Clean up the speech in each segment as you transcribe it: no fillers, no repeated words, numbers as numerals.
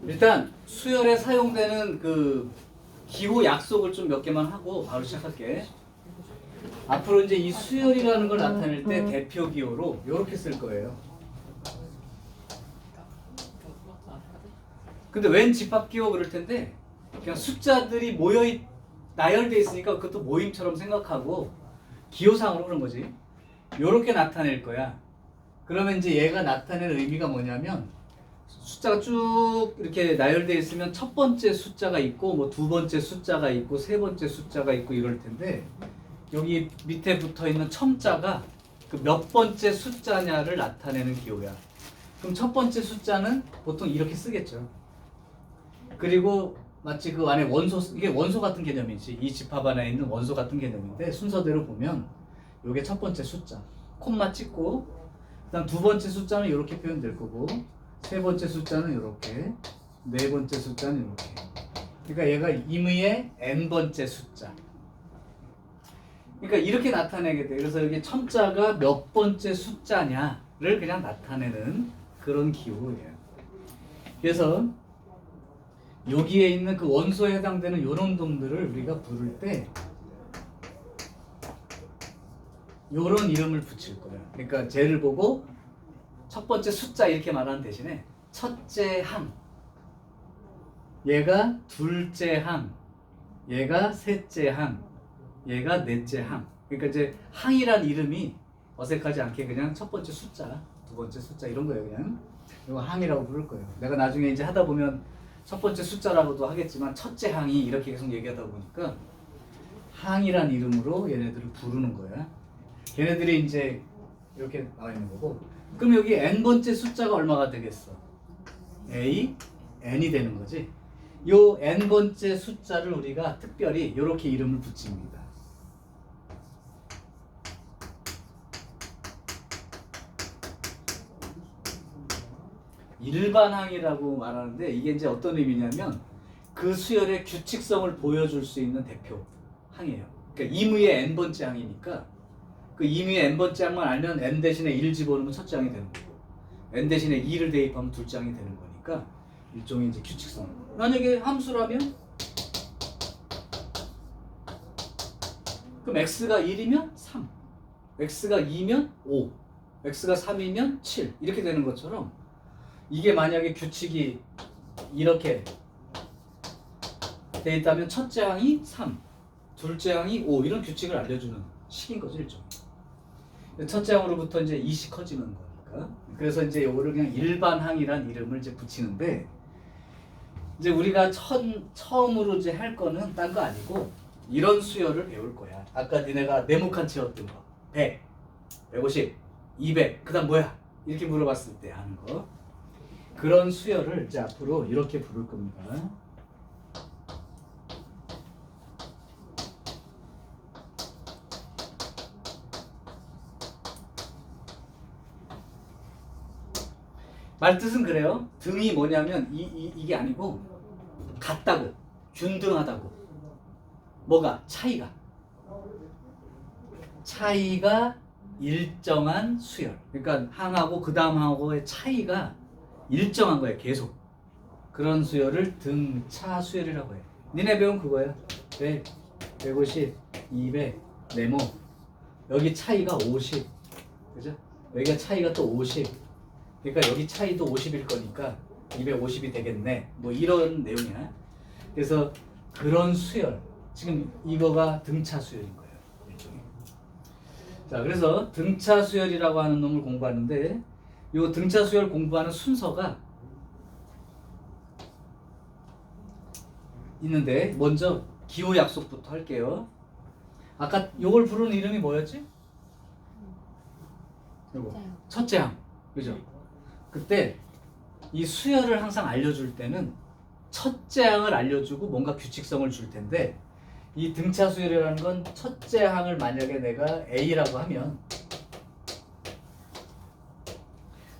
일단 수열에 사용되는 그 기호 약속을 좀 몇 개만 하고 바로 시작할게. 앞으로 이제 이 수열이라는 걸 나타낼 때 대표 기호로 이렇게 쓸 거예요. 근데 웬 집합 기호 그럴 텐데 그냥 숫자들이 나열돼 있으니까 그것도 모임처럼 생각하고 기호상으로 그런 거지. 요렇게 나타낼 거야. 그러면 이제 얘가 나타낼 의미가 뭐냐면 숫자가 쭉 이렇게 나열돼 있으면 첫 번째 숫자가 있고 뭐 두 번째 숫자가 있고 세 번째 숫자가 있고 이럴 텐데 여기 밑에 붙어 있는 첨자가 그 몇 번째 숫자냐를 나타내는 기호야. 그럼 첫 번째 숫자는 보통 이렇게 쓰겠죠. 그리고 마치 그 안에 이게 원소 같은 개념이지. 이 집합 안에 있는 원소 같은 개념인데 순서대로 보면 이게 첫 번째 숫자 콤마 찍고 그다음 두 번째 숫자는 이렇게 표현될 거고 세 번째 숫자는 이렇게 네 번째 숫자는 이렇게. 그러니까 얘가 임의의 n번째 숫자. 그러니까 이렇게 나타내게 돼. 그래서 여기 첨자가 몇 번째 숫자냐를 그냥 나타내는 그런 기호예요. 그래서 여기에 있는 그 원소에 해당되는 이런 놈들을 우리가 부를 때 이런 이름을 붙일 거예요. 그러니까 쟤를 보고 첫 번째 숫자 이렇게 말하는 대신에 첫째 항, 얘가 둘째 항, 얘가 셋째 항, 얘가 넷째 항. 그러니까 이제 항이란 이름이 어색하지 않게 그냥 첫 번째 숫자, 두 번째 숫자 이런 거예요. 그냥 이거 항이라고 부를 거예요. 내가 나중에 이제 하다 보면 첫 번째 숫자라고도 하겠지만 첫째 항이 이렇게 계속 얘기하다 보니까 항이란 이름으로 얘네들을 부르는 거야. 걔네들이 이제 이렇게 나와 있는 거고. 그럼 여기 n번째 숫자가 얼마가 되겠어? a, n이 되는 거지. 요 n번째 숫자를 우리가 특별히 이렇게 이름을 붙입니다. 일반항이라고 말하는데 이게 이제 어떤 의미냐면 그 수열의 규칙성을 보여줄 수 있는 대표 항이에요. 그러니까 임의의 n번째 항이니까 그 임의의 n번째 항만 알면 n 대신에 1 집어넣으면 첫째 항이 되는 거고 n 대신에 2를 대입하면 둘째 항이 되는 거니까 일종의 이제 규칙성. 만약에 함수라면 그럼 x가 1이면 3, x가 2면 5, x가 3이면 7 이렇게 되는 것처럼 이게 만약에 규칙이 이렇게 돼 있다면 첫째 항이 3, 둘째 항이 5 이런 규칙을 알려주는 식인 거죠, 일종. 첫째 항으로부터 이제 2씩 커지는 거니까. 그래서 이제 요거를 그냥 일반항이란 이름을 이제 붙이는데 이제 우리가 처음으로 이제 할 거는 딴 거 아니고 이런 수열을 배울 거야. 아까 니네가 네모칸 채웠던 거. 100, 150, 200. 그다음 뭐야? 이렇게 물어봤을 때 하는 거. 그런 수열을 이제 앞으로 이렇게 부를 겁니다. 말뜻은 그래요. 등이 뭐냐면 이게 아니고 같다고, 균등하다고. 뭐가? 차이가 일정한 수열. 그러니까 항하고 그 다음 항하고의 차이가 일정한 거예요. 계속. 그런 수열을 등차 수열이라고 해요. 니네 배운 그거야. 100, 150, 200, 네모. 여기 차이가 50. 그죠? 여기가 차이가 또 50. 그러니까 여기 차이도 50일 거니까 250이 되겠네. 뭐 이런 내용이야. 그래서 그런 수열. 지금 이거가 등차 수열인 거예요. 일종의. 자, 그래서 등차 수열이라고 하는 놈을 공부하는데 이 등차 수열 공부하는 순서가 있는데 먼저 기호 약속부터 할게요. 아까 요걸 부르는 이름이 뭐였지? 요거. 첫째 항. 그죠? 그때 이 수열을 항상 알려줄 때는 첫째 항을 알려주고 뭔가 규칙성을 줄 텐데 이 등차 수열이라는 건 첫째 항을 만약에 내가 A라고 하면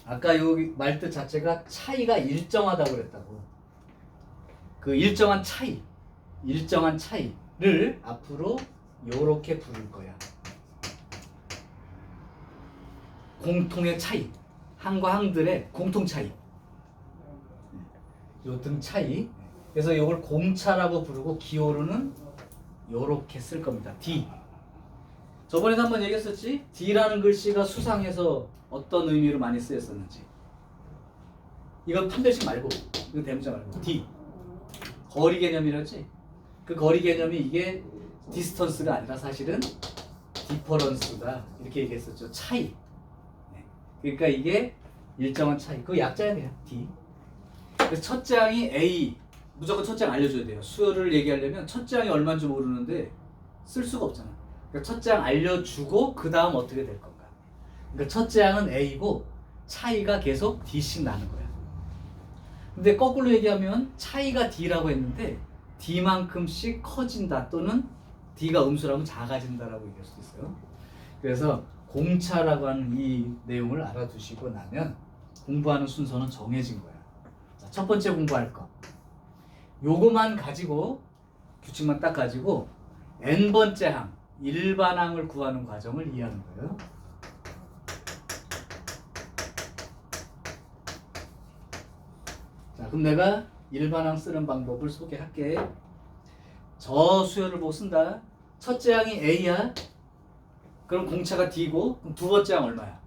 아까 요 말뜻 자체가 차이가 일정하다고 그랬다고. 그 일정한 차이를 앞으로 요렇게 부를 거야. 공통의 차이. 항과 항들의 공통 차이. 요 등 차이. 그래서 이걸 공차라고 부르고 기호로는 요렇게 쓸 겁니다. D. 저번에도 한번 얘기했었지? D라는 글씨가 수상해서 어떤 의미로 많이 쓰였었는지. 이건 판별식 말고, 이건 대문자 말고 D. 거리 개념이라지? 그 거리 개념이 이게 디스턴스가 아니라 사실은 디퍼런스다. 이렇게 얘기했었죠. 차이. 네. 그러니까 이게 일정한 차이. 그 약자예요. D. 그래서 첫 장이 A. 무조건 첫 장 알려줘야 돼요. 수요를 얘기하려면 첫 장이 얼마인지 모르는데 쓸 수가 없잖아. 그러니까 첫 장 알려주고 그 다음 어떻게 될 건가. 그러니까 첫 장은 A고 차이가 계속 D씩 나는 거야. 근데 거꾸로 얘기하면 차이가 D라고 했는데 D만큼씩 커진다 또는 D가 음수라면 작아진다라고 얘기할 수도 있어요. 그래서 공차라고 하는 이 내용을 알아두시고 나면 공부하는 순서는 정해진 거야. 자, 첫 번째 공부할 거. 요거만 가지고 규칙만 딱 가지고 n번째 항, 일반항을 구하는 과정을 이해하는 거예요. 자, 그럼 내가 일반항 쓰는 방법을 소개할게. 저 수열을 보고 쓴다. 첫째 항이 A야. 그럼 공차가 D고, 그럼 두 번째 항 얼마야?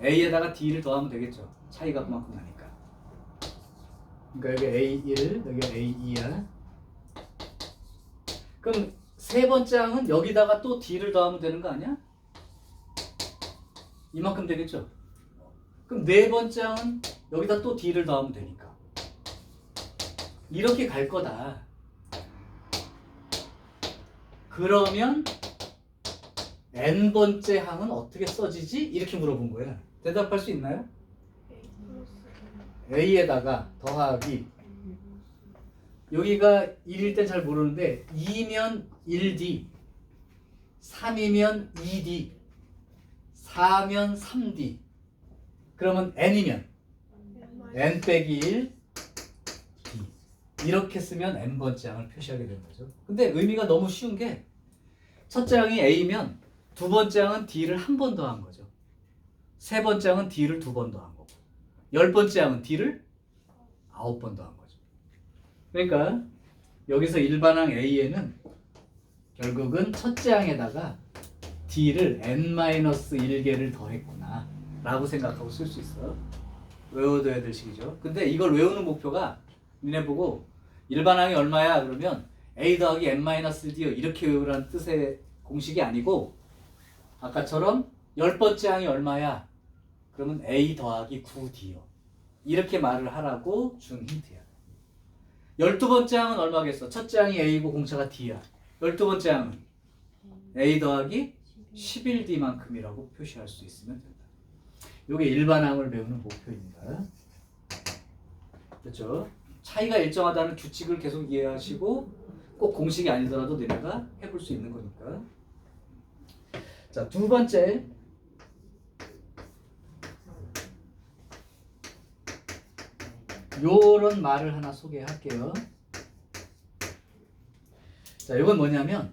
A에다가 D를 더하면 되겠죠. 차이가 그만큼 나니까. 그러니까 여기 A1, 여기 A2야. 그럼 세 번째 항은 여기다가 또 D를 더하면 되는 거 아니야? 이만큼 되겠죠? 그럼 네 번째 항은 여기다 또 D를 더하면 되니까. 이렇게 갈 거다. 그러면 n번째 항은 어떻게 써지지? 이렇게 물어본 거야. 대답할 수 있나요? A에다가 더하기 여기가 1일 땐 잘 모르는데 2면 1D 3이면 2D 4면 3D 그러면 n이면 n 빼기 1 D 이렇게 쓰면 n번째 항을 표시하게 되는 거죠. 근데 의미가 너무 쉬운 게 첫째 항이 A면 두 번째 항은 D를 한 번 더한 거죠. 세 번째 항은 D를 두 번 더한 거고 10번째 항은 D를 9번 더한 거죠. 그러니까 여기서 일반항 A에는 결국은 첫째 항에다가 D를 n-1개를 더했구나 라고 생각하고 쓸 수 있어. 외워둬야 될 식이죠. 근데 이걸 외우는 목표가 니네 보고 일반항이 얼마야? 그러면 A 더하기 n-D요 이렇게 외우라는 뜻의 공식이 아니고 아까처럼 10번째 항이 얼마야? 그러면 A 더하기 9D요 이렇게 말을 하라고 준 힌트야. 12번째 항은 얼마겠어? 첫째 항이 A고 공차가 D야. 12번째 항은 A 더하기 11D만큼이라고 표시할 수 있으면 된다. 이게 일반항을 배우는 목표입니다. 그렇죠? 차이가 일정하다는 규칙을 계속 이해하시고 꼭 공식이 아니더라도 내가 해볼 수 있는 거니까. 자, 두 번째. 요런 말을 하나 소개할게요. 자, 이건 뭐냐면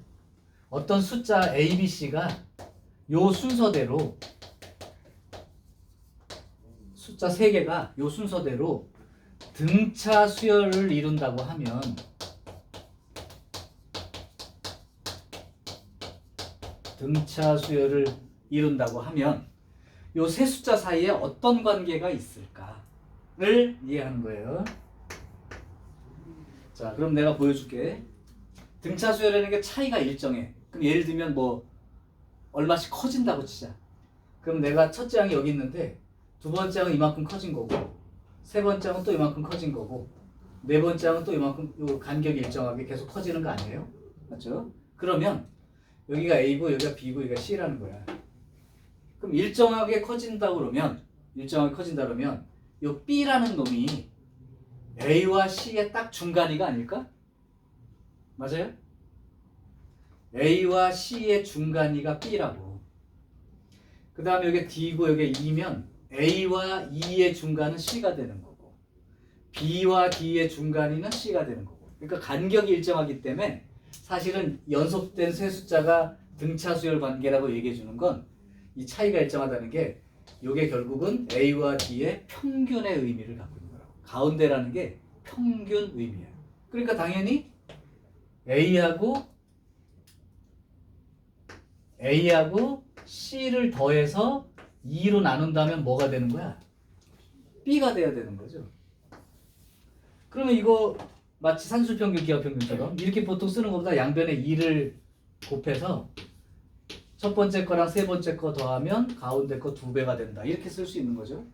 어떤 숫자 A, B, C가 요 순서대로 숫자 3개가 요 순서대로 등차 수열을 이룬다고 하면 등차 수열을 이룬다고 하면 요 세 숫자 사이에 어떤 관계가 있을까를 이해하는 거예요. 자, 그럼 내가 보여줄게. 등차 수열이라는 게 차이가 일정해. 그럼 예를 들면 뭐 얼마씩 커진다고 치자. 그럼 내가 첫째 항이 여기 있는데 두 번째 항은 이만큼 커진 거고 세 번째 항은 또 이만큼 커진 거고 네 번째 항은 또 이만큼 요 간격이 일정하게 계속 커지는 거 아니에요? 맞죠? 그러면 여기가 A고 여기가 B고 여기가 C라는 거야. 그럼 일정하게 커진다 그러면 요 B라는 놈이 A와 C의 딱 중간이가 아닐까? 맞아요? A와 C의 중간이가 B라고. 그 다음에 여기 D고 여기 E면 A와 E의 중간은 C가 되는 거고 B와 D의 중간이는 C가 되는 거고. 그러니까 간격이 일정하기 때문에 사실은 연속된 세 숫자가 등차 수열 관계라고 얘기해 주는 건 이 차이가 일정하다는 게 이게 결국은 A와 D의 평균의 의미를 갖고 있는 거라고. 가운데라는 게 평균 의미예요. 그러니까 당연히 A하고 C를 더해서 2로 나눈다면 뭐가 되는 거야? B가 돼야 되는 거죠. 그러면 이거 마치 산술평균, 기하평균처럼 이렇게 보통 쓰는 것보다 양변에 2를 곱해서 첫 번째 거랑 세 번째 거 더하면 가운데 거 2배가 된다. 이렇게 쓸 수 있는 거죠.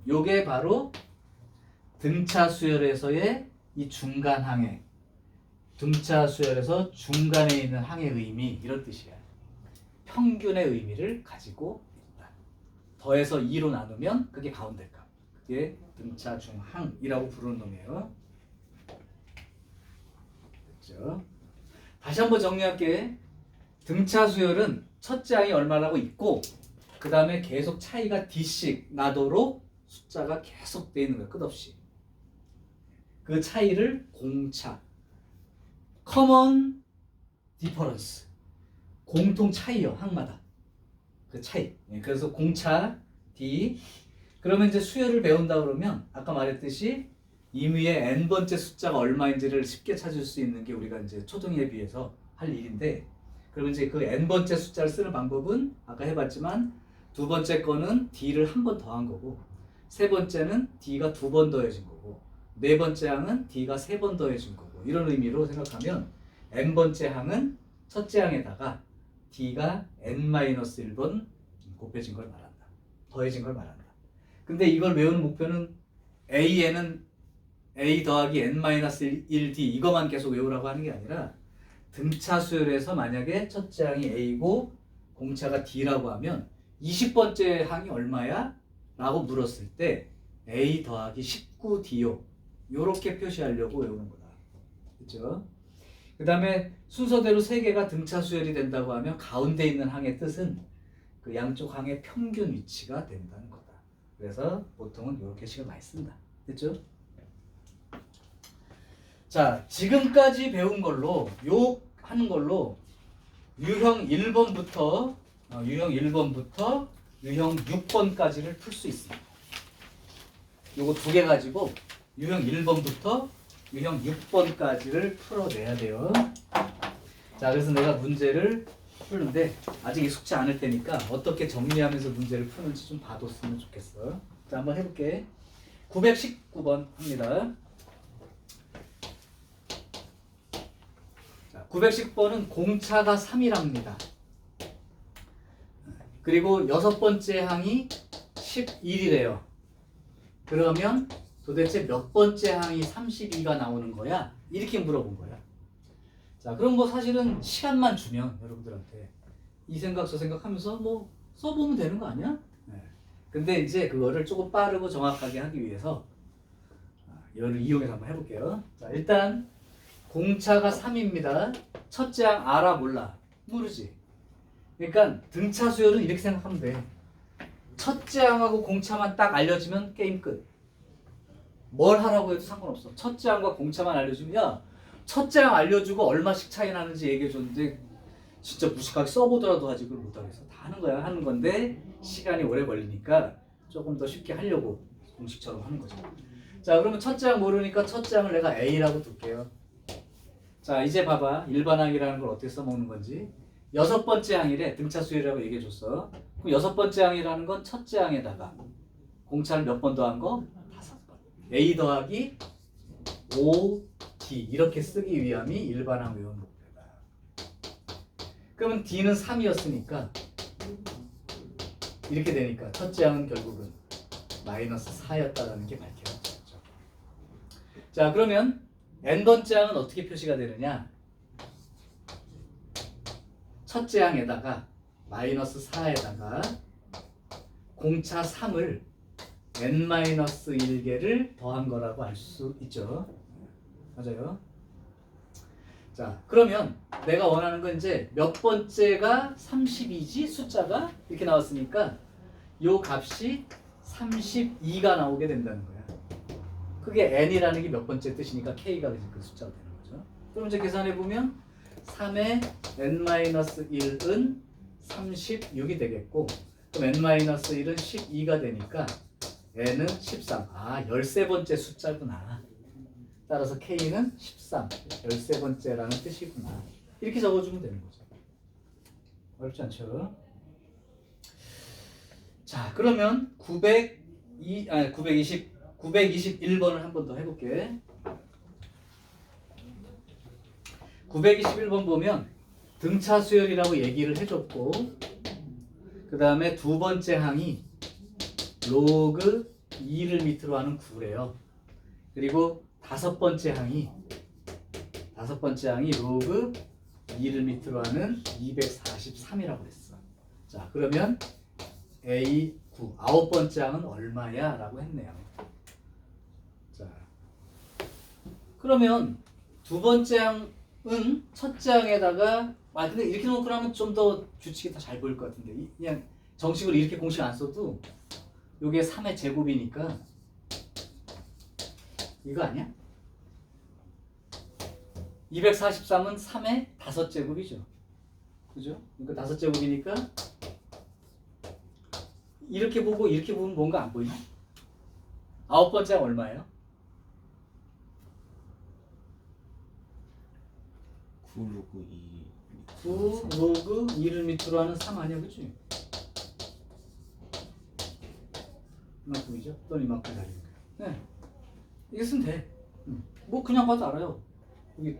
요게 바로 등차 수열에서의 이 중간 항의, 등차 수열에서 중간에 있는 항의 의미, 이런 뜻이야. 평균의 의미를 가지고 있다. 더해서 2로 나누면 그게 가운데 값. 그게 등차 중항이라고 부르는 놈이에요. 됐죠? 다시 한번 정리할게. 등차 수열은 첫째 항이 얼마라고 있고 그 다음에 계속 차이가 D씩 나도록 숫자가 계속 돼 있는 거야. 끝없이. 그 차이를 공차, common difference, 공통 차이요. 항마다 그 차이. 그래서 공차 D. 그러면 이제 수열을 배운다 그러면 아까 말했듯이 임의의 n번째 숫자가 얼마인지를 쉽게 찾을 수 있는 게 우리가 이제 초등에 비해서 할 일인데, 그러면 이제 그 n번째 숫자를 쓰는 방법은 아까 해봤지만 두 번째 거는 D를 한 번 더한 거고, 세 번째는 D가 2번 더해진 거고, 네 번째 항은 D가 3번 더해진 거고, 이런 의미로 생각하면 n번째 항은 첫째 항에다가 D가 n-1번 곱해진 걸 말한다. 더해진 걸 말한다. 근데 이걸 외우는 목표는 A에는 A 더하기 n-1D 이것만 계속 외우라고 하는 게 아니라 등차 수열에서 만약에 첫째 항이 A고 공차가 D라고 하면 20번째 항이 얼마야? 라고 물었을 때 A 더하기 19D요. 요렇게 표시하려고 외우는 거다. 그렇죠? 그 다음에 순서대로 3개가 등차 수열이 된다고 하면 가운데 있는 항의 뜻은 그 양쪽 항의 평균 위치가 된다는 거다. 그래서 보통은 이렇게 식을 많이 쓴다. 됐죠? 자, 지금까지 배운 걸로 요 하는 걸로 유형 1번부터 유형 6번까지를 풀 수 있습니다. 요거 2개 가지고 유형 1번부터 유형 6번까지를 풀어내야 돼요. 자, 그래서 내가 문제를 푸는데 아직 익숙치 않을 테니까 어떻게 정리하면서 문제를 푸는지 좀 봐뒀으면 좋겠어. 자, 한번 해볼게. 919번 합니다. 자, 910번은 공차가 3이랍니다. 그리고 6번째 항이 11이래요. 그러면 도대체 몇 번째 항이 32가 나오는 거야? 이렇게 물어본 거야. 자, 그럼 뭐 사실은 시간만 주면 여러분들한테 이 생각 저 생각하면서 뭐 써보면 되는 거 아니야? 네. 근데 이제 그거를 조금 빠르고 정확하게 하기 위해서 이거를 이용해서 한번 해볼게요. 자, 일단 공차가 3입니다. 첫째 항 알아 몰라? 모르지. 그러니까 등차 수열은 이렇게 생각하면 돼. 첫째 항하고 공차만 딱 알려주면 게임 끝. 뭘 하라고 해도 상관없어. 첫째 항과 공차만 알려주면, 야, 첫째 항 알려주고 얼마씩 차이 나는지 얘기해줬는데 진짜 무식하게 써보더라도 하지 그걸 못하겠어. 다 하는 거야. 하는 건데 시간이 오래 걸리니까 조금 더 쉽게 하려고 공식처럼 하는 거죠. 자, 그러면 첫째 항 모르니까 첫째 항을 내가 A라고 둘게요. 자, 이제 봐봐. 일반항이라는 걸 어떻게 써먹는 건지. 6번째 항이래. 등차 수열이라고 얘기해줬어. 그럼 6번째 항이라는 건 첫째 항에다가 공차를 몇 번 더한 거? 5번. A 더하기 5D 이렇게 쓰기 위함이 일반항 외운 목표다. 그러면 D는 3이었으니까 이렇게 되니까 첫째 항은 결국은 마이너스 4였다라는 게 밝혀졌죠. 자, 그러면 n번째 항은 어떻게 표시가 되느냐? 첫째 항에다가 마이너스 4에다가 공차 3을 n-1개를 더한 거라고 알 수 있죠. 맞아요. 자, 그러면 내가 원하는 건 이제 몇 번째가 32지? 숫자가 이렇게 나왔으니까 요 값이 32가 나오게 된다는 거야. 그게 n이라는 게 몇 번째 뜻이니까 k가 그 숫자가 되는 거죠. 그럼 이제 계산해 보면 3의 n-1은 36이 되겠고, 그럼 n-1은 12가 되니까 n은 13. 아, 13번째 숫자구나. 따라서 k는 13. 13번째라는 뜻이구나. 이렇게 적어주면 되는 거죠. 어렵지 않죠? 자, 그러면 921번을 한 번 더 해볼게. 921번 보면 등차 수열이라고 얘기를 해줬고, 그 다음에 두 번째 항이 로그 2를 밑으로 하는 9래요. 그리고 다섯 번째 항이 로그 2를 밑으로 하는 243이라고 했어. 자, 그러면 A9 아홉 번째 항은 얼마야? 라고 했네요. 자, 그러면 두 번째 항은 첫째 항에다가 근데 이렇게 놓고 나면 좀 더 규칙이 더 잘 보일 것 같은데, 그냥 정식으로 이렇게 공식 안 써도 요게 3의 제곱이니까 이거 아니야? 243은 3의 5제곱이죠. 그죠? 그러니까 5제곱이니까 이렇게 보고 이렇게 보면 뭔가 안 보이나? 아홉 번째가 얼마예요? 9 로그 2 9 로그 2를 밑으로 하는 3 아니야, 그치? 이만큼이죠? 또는 이만큼 다르니까. 네. 이게 쓰면 돼. 뭐 그냥 봐도 알아요. 여기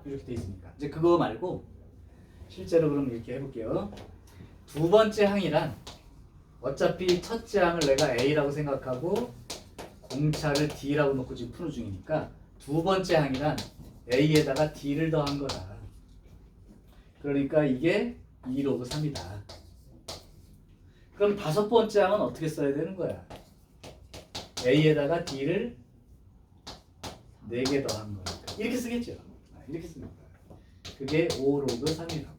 이렇게 돼 있으니까. 이제 그거 말고 실제로 그럼 이렇게 해볼게요. 두 번째 항이란 어차피 첫째 항을 내가 A라고 생각하고 공차를 D라고 놓고 지금 푸는 중이니까 두 번째 항이란 A에다가 D를 더한 거다. 그러니까 이게 2 로그 3이다. 그럼 다섯 번째 항은 어떻게 써야 되는 거야? A에다가 D를 4개 더한 거니까 이렇게 쓰겠죠. 이렇게 씁니다. 그게 5 로그 3이라고.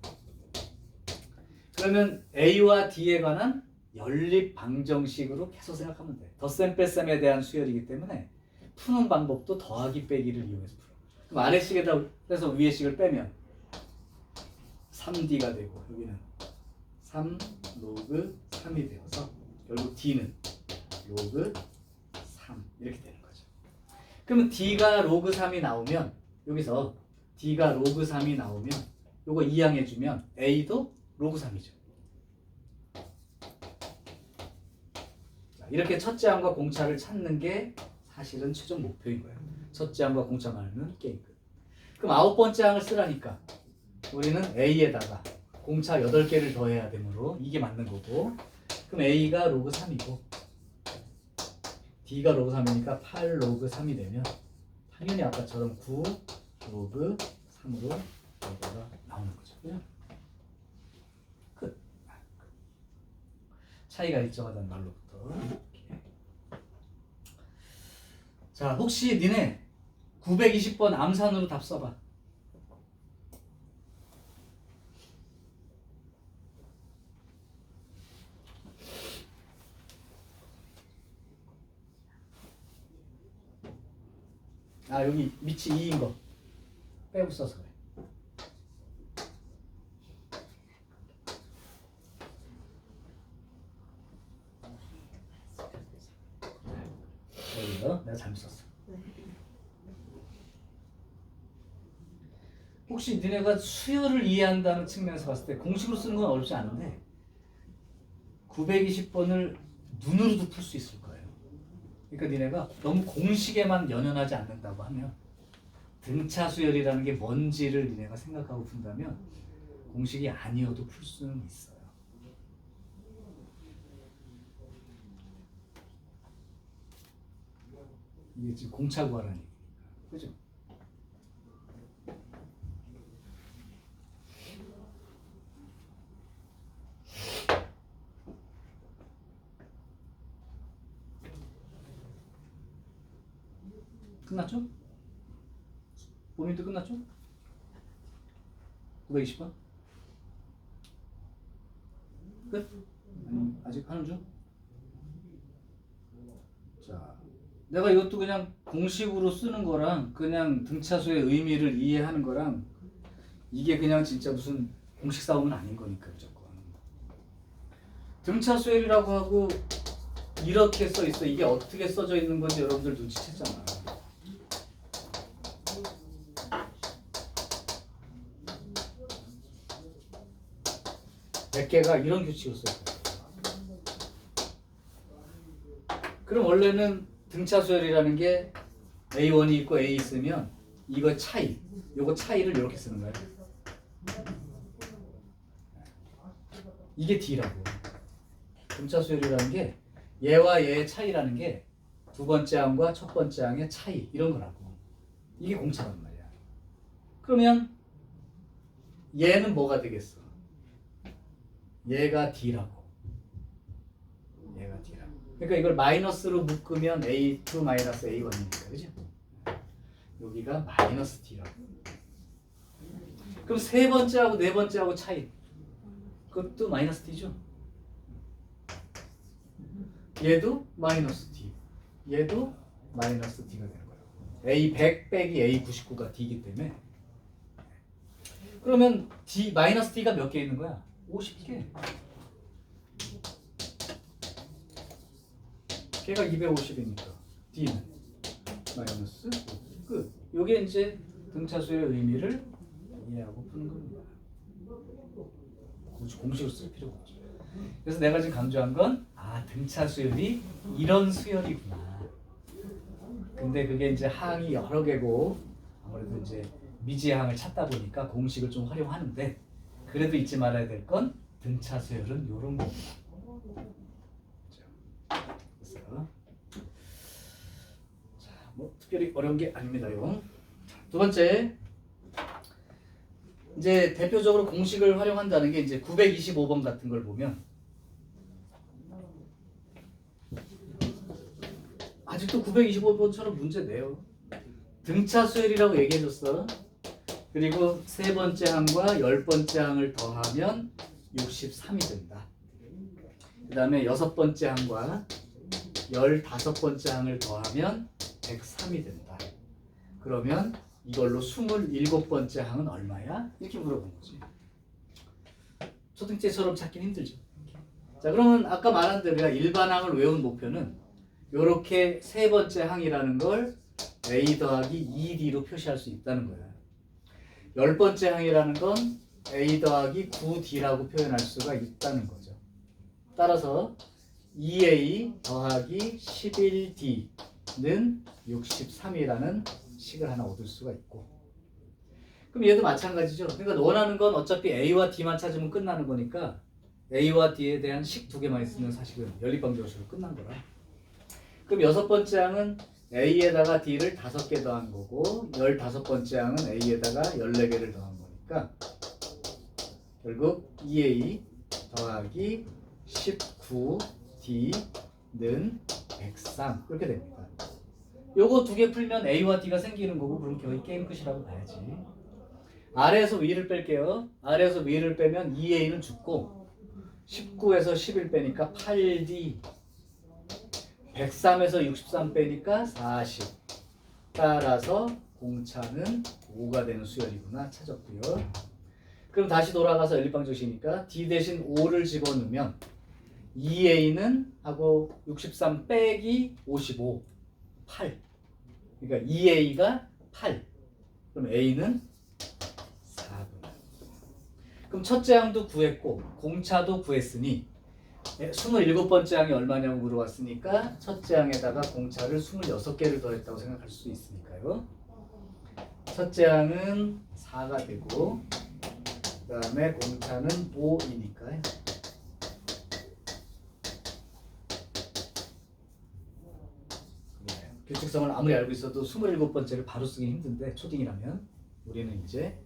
그러면 A와 D에 관한 연립 방정식으로 계속 생각하면 돼. 덧셈 뺄셈에 대한 수열이기 때문에 푸는 방법도 더하기 빼기를 이용해서 풀어. 그럼 아래식에다 해서 위에 식을 빼면 3D가 되고 여기는 3 로그 3이 되어서 결국 D는 로그 3 이렇게 되는 거죠. 그러면 D가 로그 3이 나오면 여기서 D가 로그 3이 나오면 요거 이항해주면 A도 로그 3이죠. 자, 이렇게 첫째 항과 공차를 찾는 게 사실은 최종 목표인 거예요. 첫째 항과 공차만 하면 게임 끝. 그럼 아홉 번째 항을 쓰라니까 우리는 A에다가 공차 8개를 더해야 되므로 이게 맞는 거고, 그럼 A가 로그 3이고 D가 로그 3이니까 8 로그 3이 되면 당연히 아까처럼 9 로그 3으로 결과가 나오는 거죠. 그냥 끝. 차이가 일정하다는 말로부터. 이렇게. 자, 혹시 니네 920번 암산으로 답 써봐. 아, 여기 밑이 2인 거 빼고 써서 그래. 여기서 내가 잘못 썼어. 혹시 니네가 수열을 이해한다는 측면에서 봤을 때 공식으로 쓰는 건 어렵지 않은데 920번을 눈으로도 풀 수 있을 거예요. 그러니까 니네가 너무 공식에만 연연하지 않는다고 하면 등차 수열이라는 게 뭔지를 니네가 생각하고 푼다면 공식이 아니어도 풀 수는 있어요. 이게 지금 공차 구하라는 얘기니까. 그죠? 끝났죠? 범위도 끝났죠? 920번? 끝? 아니, 아직 하는 중? 자, 내가 이것도 그냥 공식으로 쓰는 거랑 그냥 등차수의 의미를 이해하는 거랑 이게 그냥 진짜 무슨 공식 싸움은 아닌 거니까 무조건. 등차수열이라고 하고 이렇게 써 있어. 이게 어떻게 써져 있는 건지 여러분들 눈치챘잖아. 몇 개가 이런 규칙을 써 있어. 그럼 원래는 등차 수열이라는 게 A1이 있고 A 있으면 이거 차이, 요거 차이를 이렇게 쓰는 거야. 이게 D라고. 등차 수열이라는 게 얘와 얘의 차이라는 게 두 번째 항과 첫 번째 항의 차이 이런 거라고. 이게 공차란 말이야. 그러면 얘는 뭐가 되겠어? 얘가 D라고. 얘가 D라고. 그러니까 이걸 마이너스로 묶으면 A2 마이너스 A1이니까, 그죠? 여기가 마이너스 D라고. 그럼 세 번째하고 네 번째하고 차이. 그것도 마이너스 D죠? 얘도 마이너스 D. 얘도 마이너스 D가 되는 거예요. A100 빼기 A99가 D이기 때문에. 그러면 D, 마이너스 D가 몇 개 있는 거야? 50개. 걔가 250이니까 D는 마이너스 끝. 요게 이제 등차수의 의미를 이해하고 푸는 겁니다. 굳이 공식을 쓸 필요가 없죠. 그래서 내가 지금 강조한 건 등차 수열이 이런 수열이구나. 근데 그게 이제 항이 여러 개고 아무래도 이제 미지의 항을 찾다 보니까 공식을 좀 활용하는데 그래도 잊지 말아야 될 건 등차 수열은 요런 겁니다. 그래서 뭐 특별히 어려운 게 아닙니다요. 두 번째, 이제 대표적으로 공식을 활용한다는 게 이제 925번 같은 걸 보면 아직도 925번처럼 문제 내요. 등차 수열이라고 얘기해줬어. 그리고 세 번째 항과 열 번째 항을 더하면 63이 된다. 그 다음에 여섯 번째 항과 15번째 항을 더하면 103이 된다. 그러면 이걸로 27번째 항은 얼마야? 이렇게 물어본 거지. 초등제처럼 찾긴 힘들죠. 자, 그러면 아까 말한 대로 일반 항을 외운 목표는 이렇게 세 번째 항이라는 걸 A 더하기 2D로 표시할 수 있다는 거야. 열 번째 항이라는 건 A 더하기 9D라고 표현할 수가 있다는 거죠. 따라서 2A 더하기 11D는 63이라는 식을 하나 얻을 수가 있고, 그럼 얘도 마찬가지죠. 그러니까 원하는 건 어차피 A와 D만 찾으면 끝나는 거니까 A와 D에 대한 식 두 개만 있으면 사실은 연립방정식으로 끝난 거라. 그럼 여섯 번째 항은 A에다가 D를 5개 더한 거고 15번째 항은 A에다가 14개를 더한 거니까 결국 2A 더하기 19D는 103 이렇게 됩니다. 요거 두 개 풀면 A와 D가 생기는 거고 그럼 거의 게임 끝이라고 봐야지. 아래에서 위를 뺄게요. 아래에서 위를 빼면 2A는 죽고 19에서 11 빼니까 8D, 103에서 63 빼니까 40. 따라서 공차는 5가 되는 수열이구나 찾았고요. 그럼 다시 돌아가서 연립방정식이니까 D 대신 5를 집어넣으면 2A는 하고 63 빼기 55 8. 그러니까 2A가 8. 그럼 A는 4분. 그럼 첫째 항도 구했고 공차도 구했으니 27번째 항이 얼마냐고 물어봤으니까 첫째 항에다가 공차를 26개를 더했다고 생각할 수 있으니까요. 첫째 항은 4가 되고 그 다음에 공차는 5이니까요. 규칙성을 아무리 알고 있어도 27번째를 바로 쓰기 힘든데 초딩이라면 우리는 이제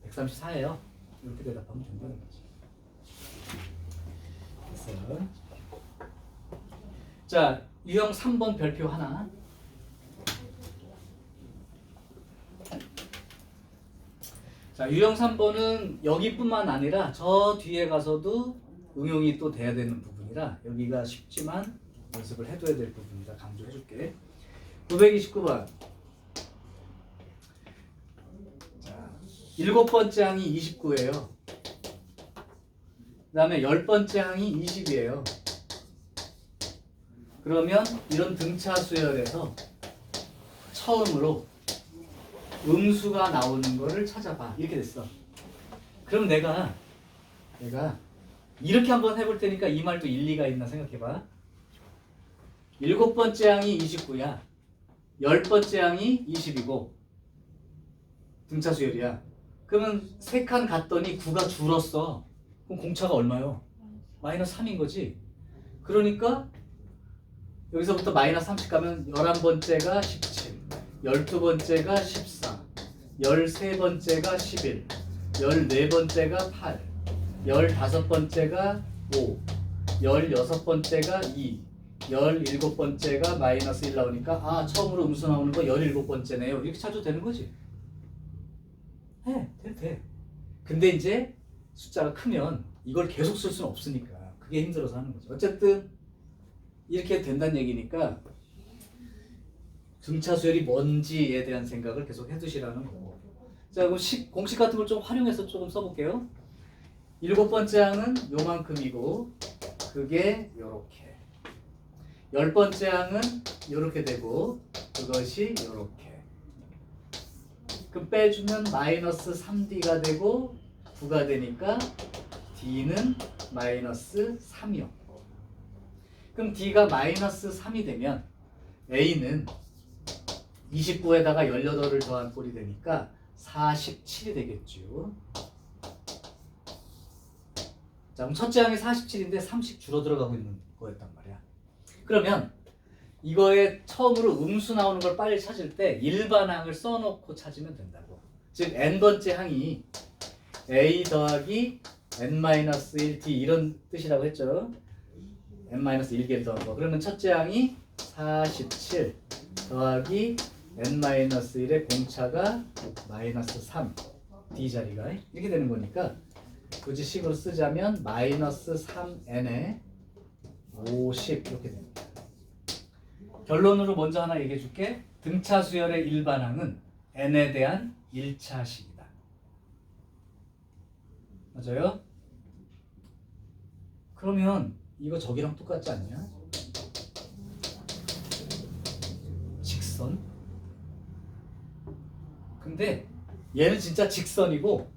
134예요. 이렇게 대답하면 된다는 거지. 됐어요. 자, 유형 3번 별표 하나. 자, 유형 3번은 여기뿐만 아니라 저 뒤에 가서도 응용이 또 돼야 되는 부분이라 여기가 쉽지만 연습을 해둬야 될 부분이라 강조해 줄게. 929번. 자, 7번째 항이 29예요. 그 다음에 10번째 항이 20이에요. 그러면 이런 등차 수열에서 처음으로 음수가 나오는 거를 찾아봐. 이렇게 됐어. 그럼 내가 이렇게 한번 해볼 테니까 이 말도 일리가 있나 생각해봐. 7번째 항이 29야. 10번째 항이 20이고 등차 수열이야. 그러면 3칸 갔더니 9가 줄었어. 그럼 공차가 얼마요? 마이너스 3인 거지. 그러니까 여기서부터 마이너스 30 가면 11번째가 17, 12번째가 14, 13번째가 11, 14번째가 8, 15번째가 5, 16번째가 2, 17번째가 마이너스 1 나오니까 아 처음으로 음수 나오는 거 17번째네요. 이렇게 찾아도 되는 거지. 돼. 근데 이제 숫자가 크면 이걸 계속 쓸 수는 없으니까 그게 힘들어서 하는 거죠. 어쨌든 이렇게 된다는 얘기니까 등차 수열이 뭔지에 대한 생각을 계속 해두시라는 거고. 자, 그럼 공식 같은 걸 좀 활용해서 조금 써볼게요. 7번째 항은 요만큼이고 그게 요렇게. 10번째 항은 요렇게 되고 그것이 요렇게. 그럼 빼주면 마이너스 3D가 되고 9가 되니까 D는 마이너스 3이요. 그럼 D가 마이너스 3이 되면 A는 29에다가 18을 더한 꼴이 되니까 47이 되겠죠. 자, 그럼 첫째 항이 47인데 30 줄어 들어가고 있는 거였단 말이야. 그러면 이거에 처음으로 음수 나오는 걸 빨리 찾을 때 일반항을 써놓고 찾으면 된다고. 즉 n번째 항이 A 더하기 n-1D 이런 뜻이라고 했죠. n-1개를 더한 거. 그러면 첫째 항이 47 더하기 n-1의 공차가 마이너스 3 D 자리가 이렇게 되는 거니까 굳이 식으로 쓰자면 마이너스 3n에 50 이렇게 됩니다. 결론으로 먼저 하나 얘기해 줄게. 등차 수열의 일반항은 n에 대한 1차식이다. 맞아요? 그러면 이거 저기랑 똑같지 않냐? 직선. 근데 얘는 진짜 직선이고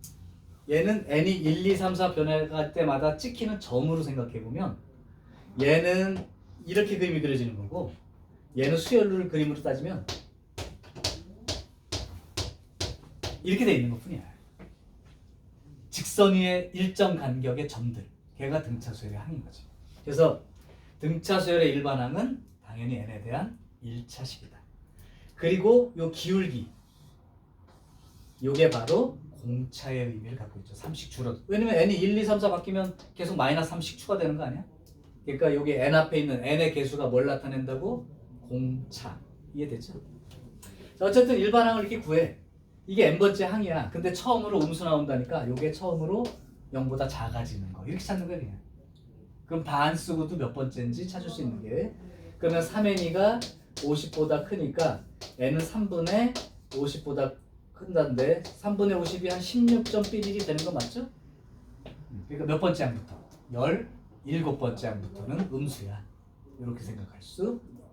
얘는 n이 1, 2, 3, 4 변해갈 때마다 찍히는 점으로 생각해보면 얘는 이렇게 그림이 그려지는 거고 얘는 수열을 그림으로 따지면 이렇게 돼 있는 것 뿐이야. 직선 위에 일정 간격의 점들. 걔가 등차 수열의 항인 거지. 그래서 등차 수열의 일반항은 당연히 n에 대한 1차식이다. 그리고 요 기울기. 요게 바로 공차의 의미를 갖고 있죠. 3씩 줄어도. 왜냐면 n이 1, 2, 3, 4 바뀌면 계속 마이너스 3씩 추가되는 거 아니야? 그러니까 여기 n 앞에 있는 n의 개수가 뭘 나타낸다고? 공차. 이해됐죠? 자, 어쨌든 일반항을 이렇게 구해. 이게 n번째 항이야. 근데 처음으로 음수 나온다니까 요게 처음으로 0보다 작아지는 거. 이렇게 찾는 거야 그냥. 그럼 다 안 쓰고도 몇 번째인지 찾을 수 있는 게. 그러면 3n이가 50보다 크니까 n은 3분의 50보다 큰다는데 3분의 50이 한 16.11이 되는 거 맞죠? 그러니까 몇 번째 항부터? 17번째 항부터는 음수야. 이렇게 생각할 수 있다.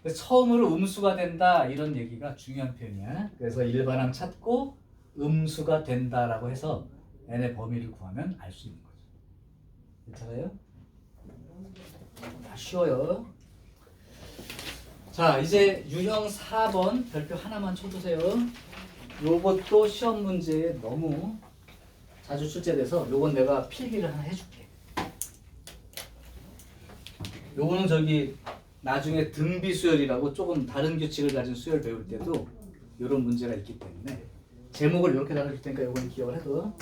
그래서 처음으로 음수가 된다 이런 얘기가 중요한 표현이야. 그래서 일반항 찾고 음수가 된다라고 해서 n의 범위를 구하면 알 수 있는 거죠. 괜찮아요? 다 쉬워요. 자, 이제 유형 4번 별표 하나만 쳐주세요. 요것도 시험 문제에 너무 자주 출제돼서 요건 내가 필기를 하나 해줄게. 요거는 저기 나중에 등비 수열이라고 조금 다른 규칙을 가진 수열 배울 때도 요런 문제가 있기 때문에 제목을 이렇게 달아줄 테니까 요건 기억을 해둬.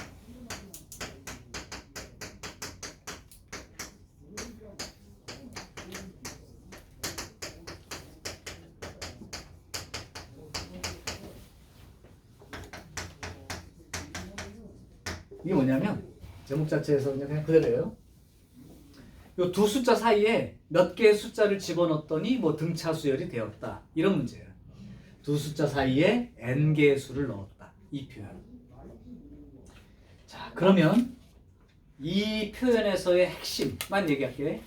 이게 뭐냐면 제목 자체에서 그냥 그대로예요. 이 두 숫자 사이에 몇 개의 숫자를 집어넣었더니 뭐 등차 수열이 되었다. 이런 문제예요. 두 숫자 사이에 n 개의 수를 넣었다. 이 표현. 자, 그러면 이 표현에서의 핵심만 얘기할게.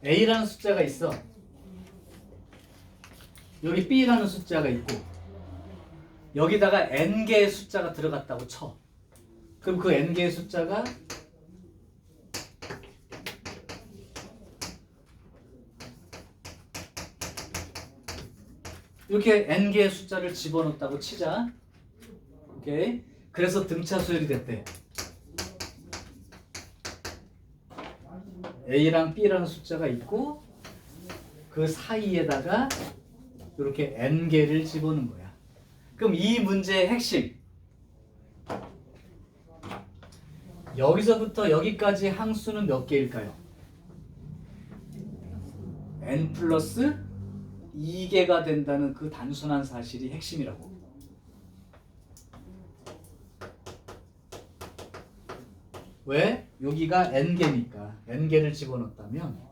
A라는 숫자가 있어. 여기 B라는 숫자가 있고 여기다가 N개의 숫자가 들어갔다고 쳐. 그럼 그 N개의 숫자가 이렇게 N개의 숫자를 집어넣었다고 치자. 오케이. 그래서 등차 수열이 됐대. A랑 B라는 숫자가 있고 그 사이에다가 이렇게 N개를 집어넣은 거야. 그럼 이 문제의 핵심, 여기서부터 여기까지 항수는 몇 개일까요? N 플러스 2개가 된다는 그 단순한 사실이 핵심이라고. 왜? 여기가 N개니까 N개를 집어넣었다면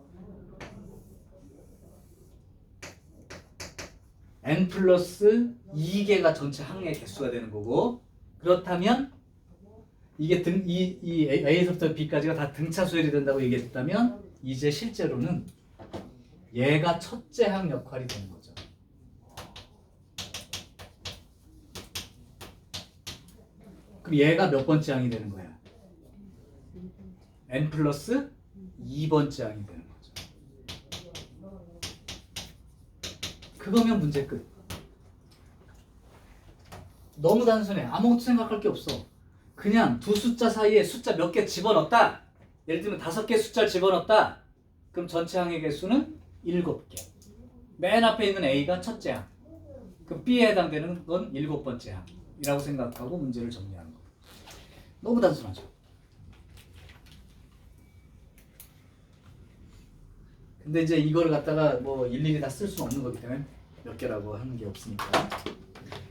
N 플러스 2개가 전체 항의 개수가 되는 거고, 그렇다면 이게 이 A에서부터 B까지가 다 등차 수열이 된다고 얘기했다면 이제 실제로는 얘가 첫째 항 역할이 되는 거죠. 그럼 얘가 몇 번째 항이 되는 거야? N 플러스 2번째 항이 되는 거죠. 그거면 문제 끝. 너무 단순해. 아무것도 생각할 게 없어. 그냥 두 숫자 사이에 숫자 몇 개 집어넣었다. 예를 들면 5개 숫자를 집어넣었다. 그럼 전체 항의 개수는 7개. 맨 앞에 있는 A가 첫째 항. 그럼 B에 해당되는 건 7번째 항이라고 생각하고 문제를 정리하는 거. 너무 단순하죠. 근데 이제 이걸 갖다가 뭐 일일이 다 쓸 수는 없는 거기 때문에 몇 개라고 하는 게 없으니까.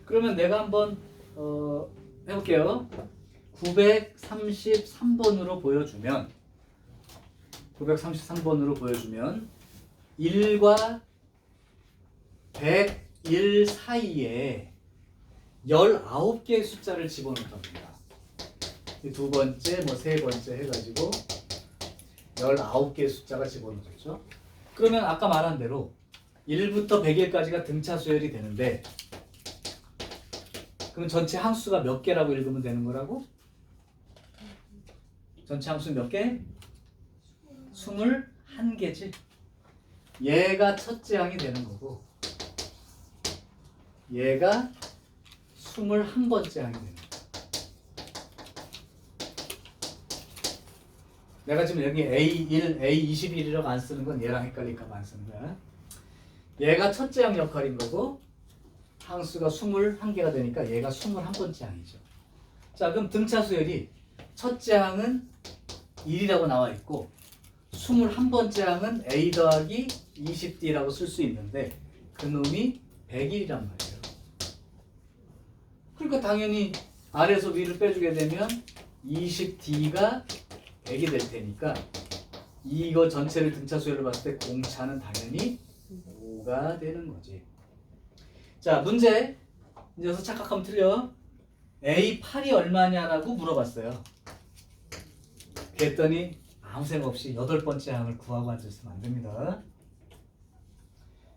그러면 내가 한번 해볼게요. 933번으로 보여주면 1과 101 사이에 19개의 숫자를 집어넣다 봅니다. 두 번째, 뭐 세 번째 해가지고 19개의 숫자가 집어넣어졌죠. 그러면 아까 말한 대로 1부터 100일까지가 등차 수열이 되는데, 그럼 전체 항수가 몇 개라고 읽으면 되는 거라고? 전체 항수 몇 개? 21개지. 얘가 첫째 항이 되는 거고 얘가 21번째 항이 되는 거야. 내가 지금 여기 A1, A21이라고 안 쓰는 건 얘랑 헷갈릴까 봐 안 쓰는 거야. 얘가 첫째 항 역할인 거고 항수가 21개가 되니까 얘가 21번째 항이죠. 자, 그럼 등차 수열이 첫째 항은 1이라고 나와 있고 21번째 항은 A 더하기 20D라고 쓸 수 있는데 그놈이 100일이란 말이에요. 그러니까 당연히 아래에서 위를 빼주게 되면 20D가 100이 될 테니까 이거 전체를 등차 수열을 봤을 때 공차는 당연히 5가 되는 거지. 자, 문제. 이제 여기서 착각하면 틀려. A8이 얼마냐라고 물어봤어요. 그랬더니 아무 생각 없이 8번째 항을 구하고 앉아있으면 안 됩니다.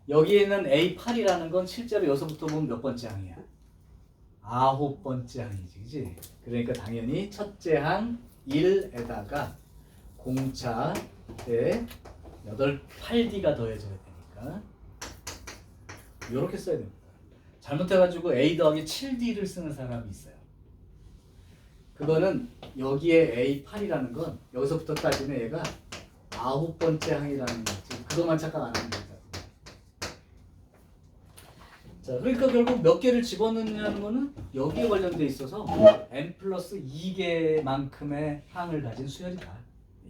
여기에 있는 A8이라는 건 실제로 여기서부터 보면 몇 번째 항이야? 9번째 항이지, 그치? 그러니까 당연히 첫째 항 1에다가 공차에 8D가 더해져야 되니까 이렇게 써야 됩니다. 잘못해가지고 A 더하기 7D를 쓰는 사람이 있어요. 그거는 여기에 A8이라는 건 여기서부터 따지면 얘가 9번째 항이라는 거지. 그것만 착각 안 하면 됩니다. 자, 그러니까 결국 몇 개를 집어넣느냐는 거는 여기에 관련돼 있어서 n 플러스 2개만큼의 항을 가진 수열이다.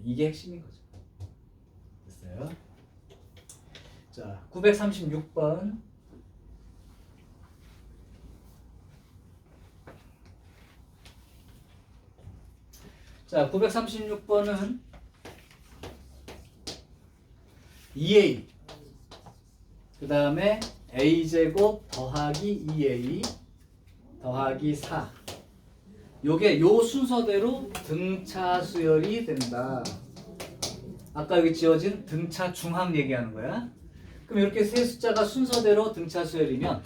이게 핵심인 거죠. 됐어요? 자, 936번. 자, 936번은 2a 그 다음에 a제곱 더하기 2a 더하기 4 요게 요 순서대로 등차 수열이 된다. 아까 여기 지어진 등차 중항 얘기하는 거야. 그럼 이렇게 세 숫자가 순서대로 등차 수열이면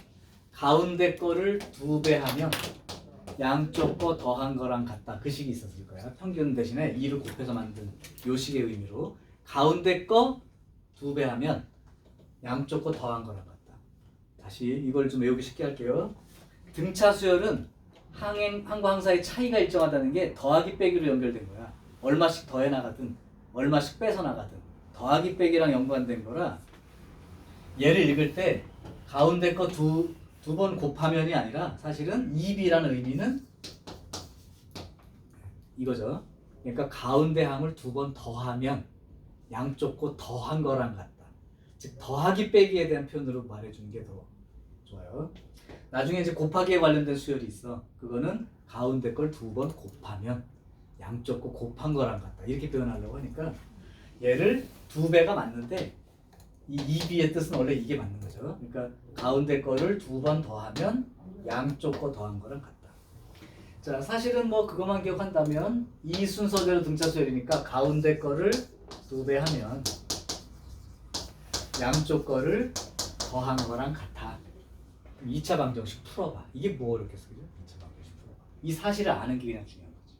가운데 거를 2배 하면 양쪽 거 더한 거랑 같다. 그 식이 있었을 거야. 평균 대신에 2를 곱해서 만든 요 식의 의미로 가운데 거 2배 하면 양쪽 거 더한 거랑 같다. 다시 이걸 좀 외우기 쉽게 할게요. 등차 수열은 항과 항 사이 차이가 일정하다는 게 더하기 빼기로 연결된 거야. 얼마씩 더해 나가든 얼마씩 빼서 나가든 더하기 빼기랑 연관된 거라 얘를 읽을 때 가운데 거 두 번 곱하면이 아니라 사실은 2b라는 의미는 이거죠. 그러니까 가운데 항을 2번 더하면 양쪽 거 더한 거랑 같다. 즉 더하기 빼기에 대한 표현으로 말해주는 게 더 좋아요. 나중에 이제 곱하기에 관련된 수열이 있어. 그거는 가운데 걸 2번 곱하면 양쪽 거 곱한 거랑 같다. 이렇게 표현하려고 하니까 얘를 2배가 맞는데 이 2b의 뜻은 원래 이게 맞는 거죠. 그러니까 가운데 거를 2번 더하면 양쪽 거 더한 거랑 같다. 자, 사실은 뭐 그것만 기억한다면 이 순서대로 등차 수열이니까 가운데 거를 2배 하면 양쪽 거를 더한 거랑 같아. 그럼 2차 방정식 풀어봐. 이게 뭐 어렵겠어, 그죠? 2차 방정식 풀어봐. 이 사실을 아는 게 그냥 중요한 거지.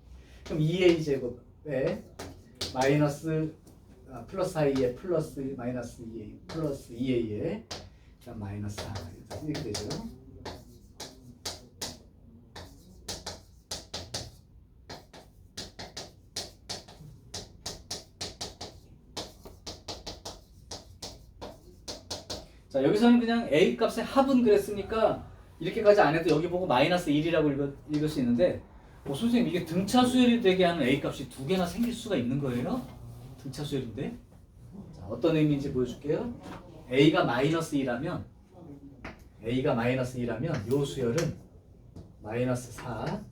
그럼 2a 제곱에 마이너스 플러스 i에 플러스 마이너스 2a 플러스 2a에 마이너스 4 이렇게 되죠. 자, 여기서는 그냥 a 값의 합은 그랬으니까 이렇게까지 안 해도 여기 보고 마이너스 1이라고 읽을 수 있는데 선생님 이게 등차 수열이 되게 하는 a 값이 2개나 생길 수가 있는 거예요? 등차 수열인데? 자, 어떤 의미인지 보여줄게요. a가 마이너스 2라면 요 수열은 마이너스 4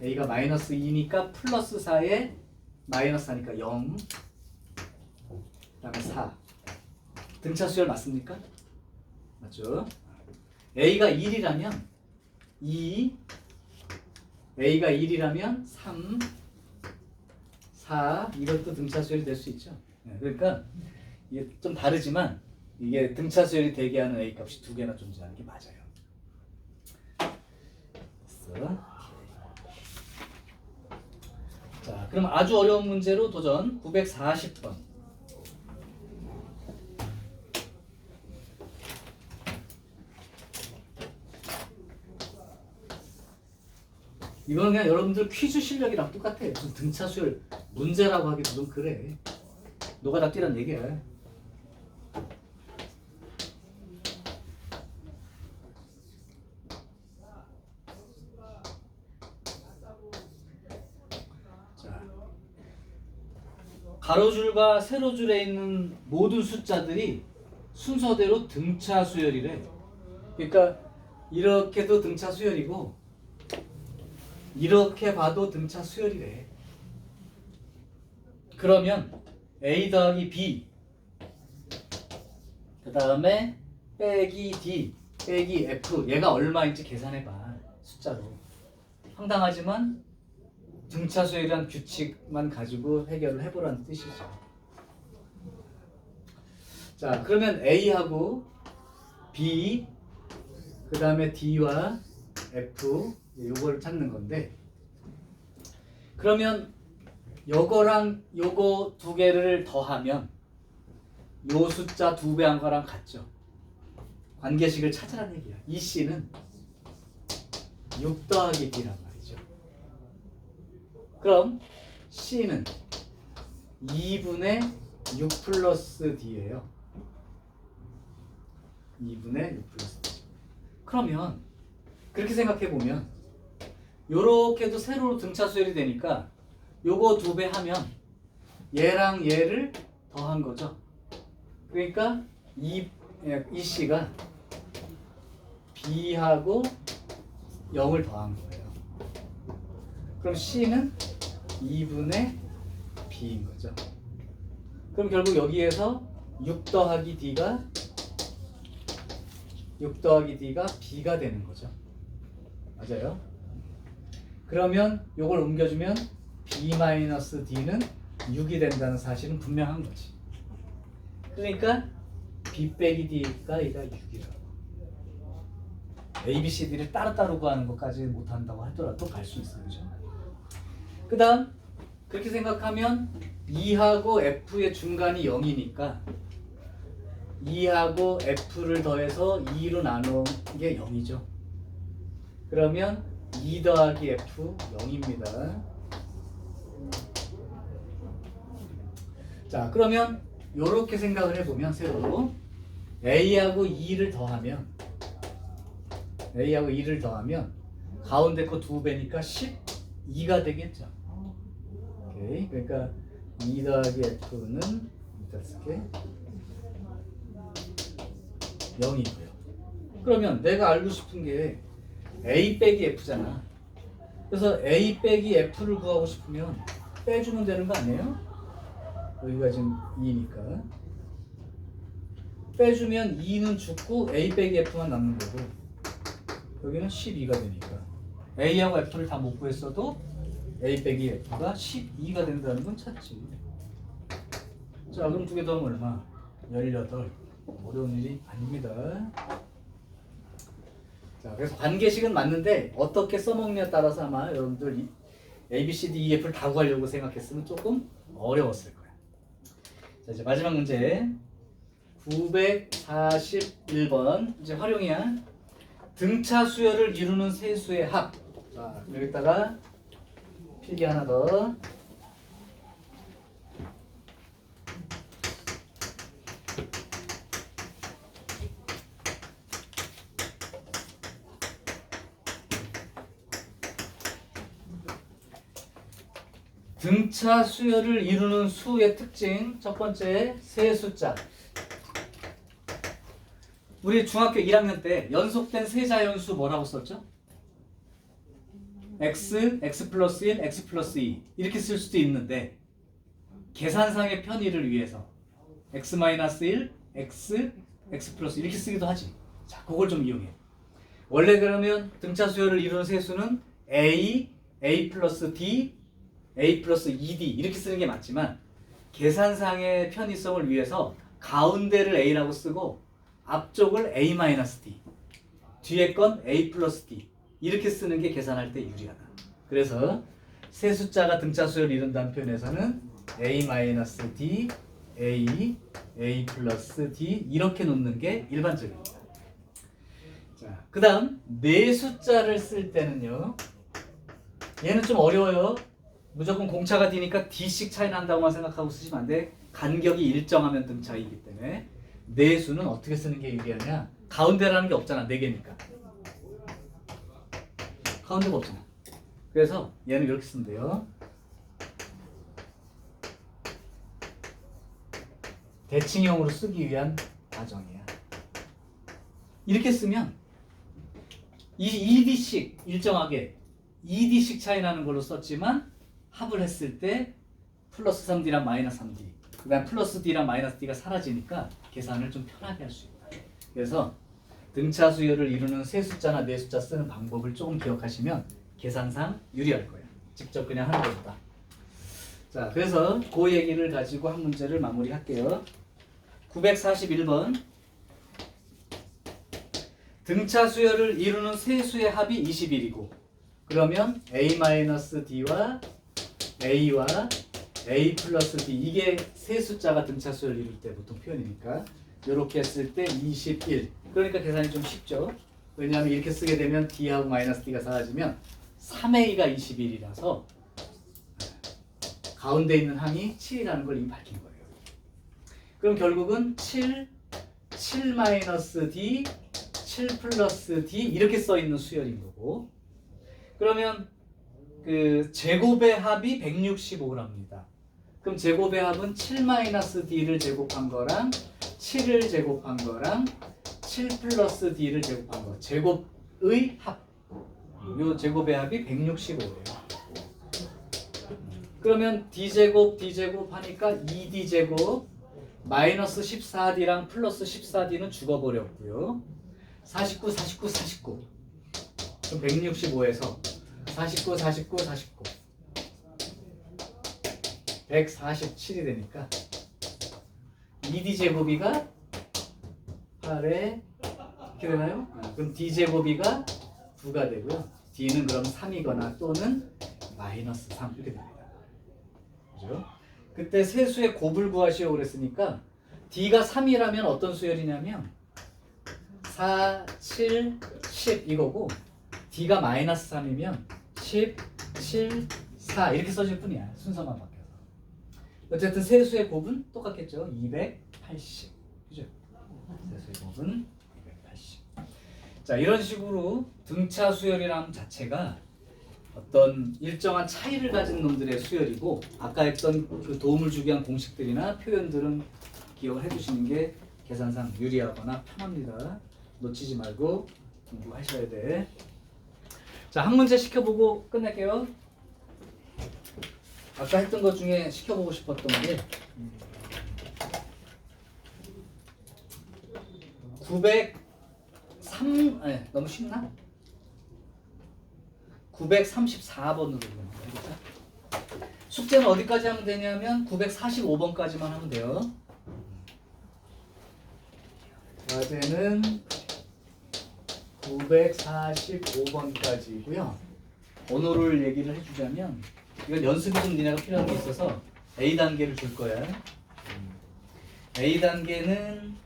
a가 마이너스 2니까 플러스 4에 마이너스 4니까 0 그 다음에 4 등차 수열 맞습니까? 맞죠? a가 1이라면 2 a가 1이라면 3 4 이것도 등차 수열이 될 수 있죠. 그러니까 이게 좀 다르지만 이게 등차 수열이 되게 하는 a 값이 2개나 존재하는 게 맞아요. 됐어. 자, 그럼 아주 어려운 문제로 도전 940번. 이거는 그냥 여러분들 퀴즈 실력이랑 똑같아. 무슨 등차 수열 문제라고 하기도 좀 그래. 너가 다 뛰란 얘기야. 자, 가로줄과 세로줄에 있는 모든 숫자들이 순서대로 등차 수열이래. 그러니까 이렇게도 등차 수열이고 이렇게 봐도 등차 수열이래. 그러면 a 더하기 b 그 다음에 빼기 d 빼기 f 얘가 얼마인지 계산해봐. 숫자로. 황당하지만 등차 수열이란 규칙만 가지고 해결을 해보라는 뜻이죠. 자, 그러면 a하고 b 그 다음에 d와 f 요걸 찾는 건데, 그러면 요거랑 요거 두 개를 더하면 요 숫자 2배 한 거랑 같죠. 관계식을 찾으라는 얘기야. 이 c는 6 더하기 d란 말이죠. 그럼 c는 2분의 6 플러스 d예요. 2분의 6 플러스 d. 그러면 그렇게 생각해 보면 요렇게도 세로로 등차 수열이 되니까 요거 2배 하면 얘랑 얘를 더한 거죠. 그러니까 이 c가 b하고 0을 더한 거예요. 그럼 c는 2분의 b인 거죠. 그럼 결국 여기에서 6 더하기 d가 b가 되는 거죠. 맞아요? 그러면 요걸 옮겨주면 b-d는 6이 된다는 사실은 분명한 거지. 그러니까 B 빼기 D가 얘가 6이라고. A, B, C, D를 따로따로 구하는 것까지 못한다고 하더라도 갈 수 있어요. 그죠? 그 다음 그렇게 생각하면 2하고 F의 중간이 0이니까 2하고 F를 더해서 2로 나눈 게 0이죠. 그러면 2 더하기 F 0입니다. 자, 그러면 이렇게 생각을 해보면 새로 A하고 2를 더하면 가운데 거 2배니까 12가 되겠죠. 오케이. 그러니까 2 더하기 F는 일단 쓸게 0이고요. 그러면 내가 알고 싶은 게 A 빼기 F잖아. 그래서 A 빼기 F를 구하고 싶으면 빼주면 되는 거 아니에요? 여기가 지금 2니까 빼주면 2는 죽고 A 빼기 F만 남는 거고 여기는 12가 되니까 A하고 F를 다 못 구했어도 A 빼기 F가 12가 된다는 건 찾지. 자, 그럼 두 개 더하면 얼마? 18. 어려운 일이 아닙니다. 자, 그래서 관계식은 맞는데 어떻게 써먹냐에 따라서 아마 여러분들 A, B, C, D, E, F를 다 구하려고 생각했으면 조금 어려웠을 거야. 자, 이제 마지막 문제 941번 이제 활용이야. 등차 수열을 이루는 세 수의 합. 자, 여기다가 필기 하나 더. 등차 수열을 이루는 수의 특징 첫 번째 세 숫자. 우리 중학교 1학년 때 연속된 세 자연수 뭐라고 썼죠? x, x 플러스 1, x 플러스 2 이렇게 쓸 수도 있는데 계산상의 편의를 위해서 x 마이너스 1, x, x 플러스 이렇게 쓰기도 하지. 자, 그걸 좀 이용해. 원래 그러면 등차 수열을 이루는 세 수는 a, a 플러스 d, a 플러스 2d 이렇게 쓰는 게 맞지만 계산상의 편의성을 위해서 가운데를 a라고 쓰고 앞쪽을 a 마이너스 d 뒤에 건 a 플러스 d 이렇게 쓰는 게 계산할 때 유리하다. 그래서 세 숫자가 등차 수열을 이룬다는 표현에서는 a 마이너스 d, a, a 플러스 d 이렇게 놓는 게 일반적입니다. 자, 그 다음 네 숫자를 쓸 때는요. 얘는 좀 어려워요. 무조건 공차가 D니까 D씩 차이 난다고만 생각하고 쓰시면 안 돼. 간격이 일정하면 등차이기 때문에 네 수는 어떻게 쓰는 게 유리하냐? 가운데라는 게 없잖아. 네 개니까. 가운데가 없잖아. 그래서 얘는 이렇게 쓰면 돼요. 대칭형으로 쓰기 위한 과정이야. 이렇게 쓰면 2D씩 일정하게 2D씩 차이 나는 걸로 썼지만 합을 했을 때 플러스 3D랑 마이너스 3D 그 다음 플러스 D랑 마이너스 D가 사라지니까 계산을 좀 편하게 할 수 있다. 그래서 등차 수열을 이루는 세 숫자나 네 숫자 쓰는 방법을 조금 기억하시면 계산상 유리할 거예요. 직접 그냥 하는 것보다. 자, 그래서 그 얘기를 가지고 한 문제를 마무리할게요. 941번 등차 수열을 이루는 세 수의 합이 21이고 그러면 A-D와 A와 A 플러스 D 이게 세 숫자가 등차 수열을 이룰 때 보통 표현이니까 이렇게 했을 때 21 그러니까 계산이 좀 쉽죠. 왜냐하면 이렇게 쓰게 되면 D하고 마이너스 D가 사라지면 3A가 21이라서 가운데 있는 항이 7이라는 걸 이미 밝힌 거예요. 그럼 결국은 7 마이너스 D 7 플러스 D 이렇게 써 있는 수열인 거고 그러면 그 제곱의 합이 165랍니다. 그럼 제곱의 합은 7 마이너스 D를 제곱한 거랑 7을 제곱한 거랑 7 플러스 D를 제곱한 거 제곱의 합. 요 제곱의 합이 165예요. 그러면 D제곱 D제곱 하니까 2D제곱 마이너스 14D랑 플러스 14D는 죽어버렸고요. 49 그럼 165에서 49 147이 되니까 2D 제곱이가 8에 이렇게 되나요? 그럼 D 제곱이가 9가 되고요. D는 그럼 3이거나 또는 마이너스 3 이렇게 됩니다. 그죠? 그때 세 수의 곱을 구하시오 그랬으니까 D가 3이라면 어떤 수열이냐면 4, 7, 10 이거고 D가 마이너스 3이면 10, 7, 4 이렇게 써질 뿐이야. 순서만 바뀌어서. 어쨌든 세 수의 곱은 똑같겠죠. 280. 그죠? 세 수의 곱은 280. 자, 이런 식으로 등차 수열이라는 자체가 어떤 일정한 차이를 가진 놈들의 수열이고 아까 했던 그 도움을 주기 위한 공식들이나 표현들은 기억을 해두시는 게 계산상 유리하거나 편합니다. 놓치지 말고 공부하셔야 돼. 자, 한 문제 시켜보고 끝낼게요. 아까 했던 것 중에 시켜보고 싶었던 게 903, 너무 쉽나? 934번으로 되겠다. 숙제는 어디까지 하면 되냐면 945번까지만 하면 돼요. 과제는 945번까지고요. 번호를 얘기를 해주자면 이건 연습이 좀 니네가 필요한 게 있어서 A단계를 줄 거야. A단계는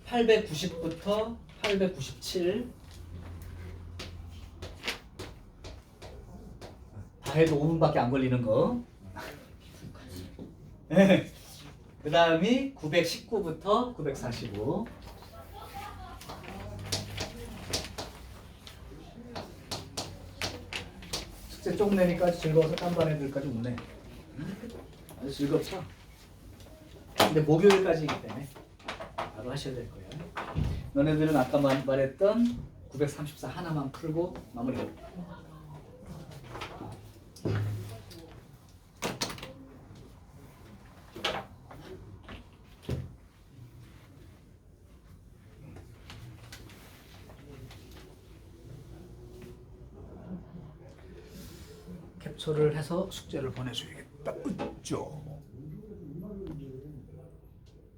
890부터 897 다 해도 5분밖에 안 걸리는 거. 그 다음이 919부터 945 숙제 조금 내니까 아주 즐거워서 딴반 애들까지 웃네. 아주 즐겁죠? 근데 목요일까지이기 때문에 바로 하셔야 될 거예요. 너네들은 아까 말했던 934 하나만 풀고 마무리. 캡처를 해서 숙제를 보내줘야겠다. 으쌰.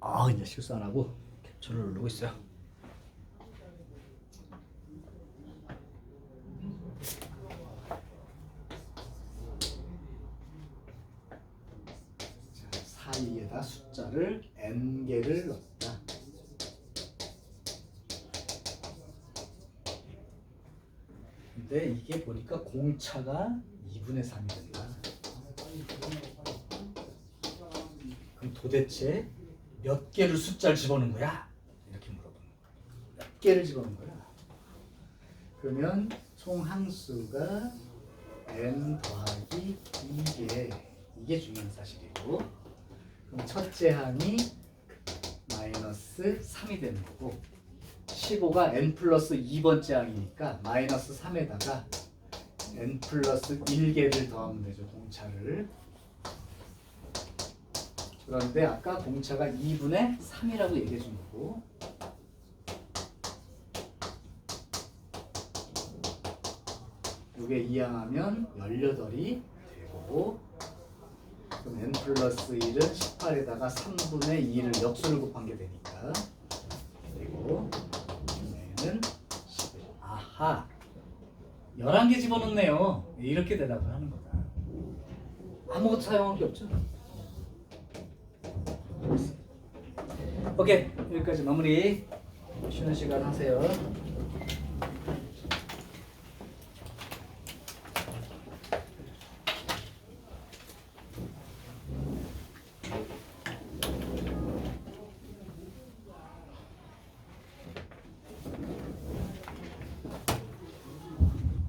아, 이제 실수 안 하고 캡처를 누르고 있어요. 자, 사이에다 숫자를 n개를 넣었다. 근데 이게 보니까 공차가 2분의 3이 된다. 그럼 도대체 몇 개를 숫자를 집어넣은 거야? 이렇게 물어보는 거야. 몇 개를 집어넣은 거야? 그러면 총 항수가 n 더하기 2개. 이게 중요한 사실이고, 그럼 첫째 항이 마이너스 3이 되는 거고 15가 n 플러스 2번째 항이니까 마이너스 3에다가 n 플러스 1개를 더하면 되죠. 공차를. 그런데 아까 공차가 2분의 3이라고 얘기해 준 거고 이게 이항하면 18이 되고 그럼 n 플러스 1은 18에다가 3분의 2를 역수를 곱한 게 되니까 그리고 얘는 11. 아하 11개 집어넣네요. 이렇게 대답을 하는 거다. 아무것도 사용한 게 없죠. 오케이, 여기까지 마무리. 쉬는 시간 하세요.